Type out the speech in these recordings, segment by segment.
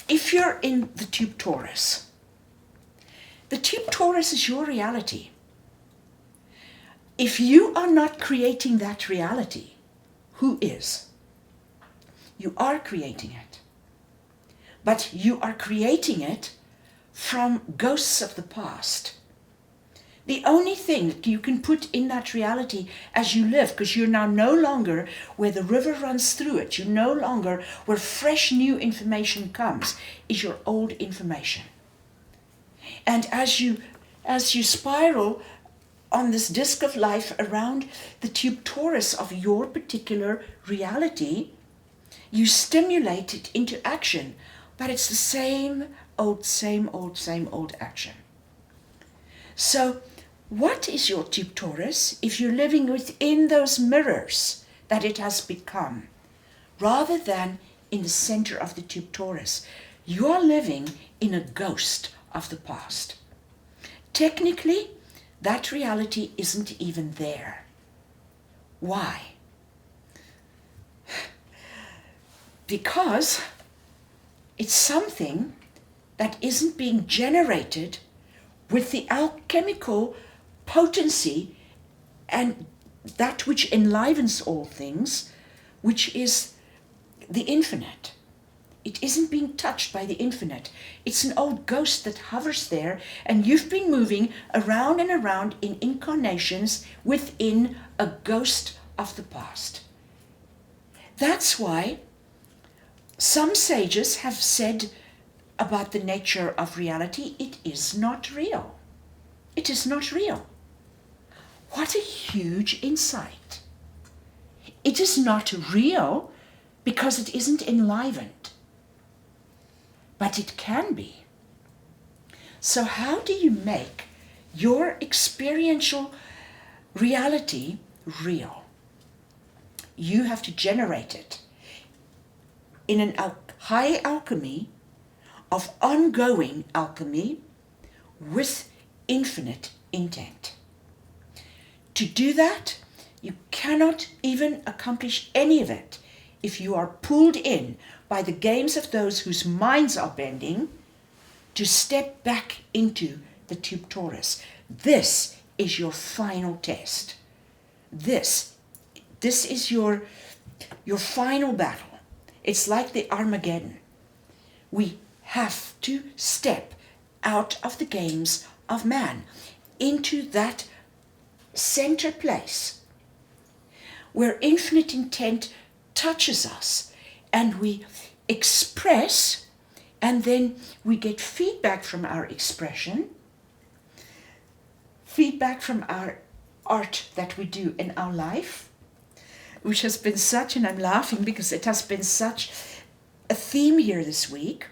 if you're in the tube torus is your reality. If you are not creating that reality, who is? You are creating it. But you are creating it from ghosts of the past. The only thing that you can put in that reality as you live, because you're now no longer where the river runs through it, you're no longer where fresh new information comes, is your old information. And as you spiral on this disc of life around the tube torus of your particular reality, you stimulate it into action, but it's the same old action. So what is your tube torus if you're living within those mirrors that it has become, rather than in the center of the tube torus? You are living in a ghost of the past. Technically, that reality isn't even there. Why? Because it's something that isn't being generated with the alchemical potency and that which enlivens all things, which is the infinite. It isn't being touched by the infinite. It's an old ghost that hovers there, and you've been moving around and around in incarnations within a ghost of the past. That's why some sages have said about the nature of reality, it is not real. It is not real. What a huge insight. It is not real because it isn't enlivened. But it can be. So how do you make your experiential reality real? You have to generate it in an high alchemy of ongoing alchemy with infinite intent. To do that, you cannot even accomplish any of it if you are pulled in by the games of those whose minds are bending to step back into the tube torus. This is your final test. This is your final battle. It's like the Armageddon. We have to step out of the games of man into that center place where infinite intent touches us and we express, and then we get feedback from our expression, feedback from our art that we do in our life, which has been such, and I'm laughing because it has been such a theme here this week.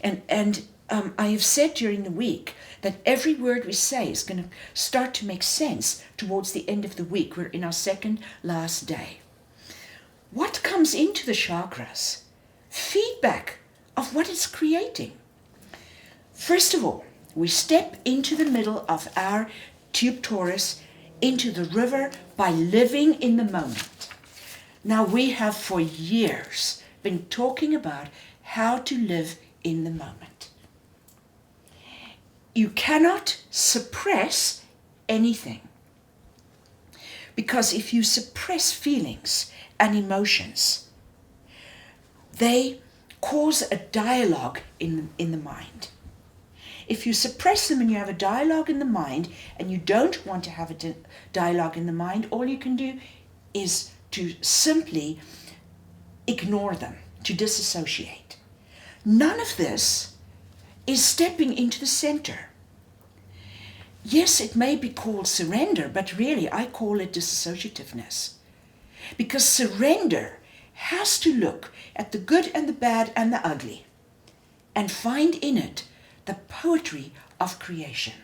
And I have said during the week that every word we say is going to start to make sense towards the end of the week. We're in our second last day. What comes into the chakras? Feedback of what it's creating. First of all, we step into the middle of our tube torus, into the river, by living in the moment. Now, we have for years been talking about how to live in the moment. You cannot suppress anything, because if you suppress feelings and emotions, they cause a dialogue in the mind. If you suppress them and you have a dialogue in the mind, and you don't want to have a dialogue in the mind, all you can do is to simply ignore them, to disassociate. None of this is stepping into the center. Yes, it may be called surrender, but really I call it disassociativeness. Because surrender has to look at the good and the bad and the ugly and find in it the poetry of creation.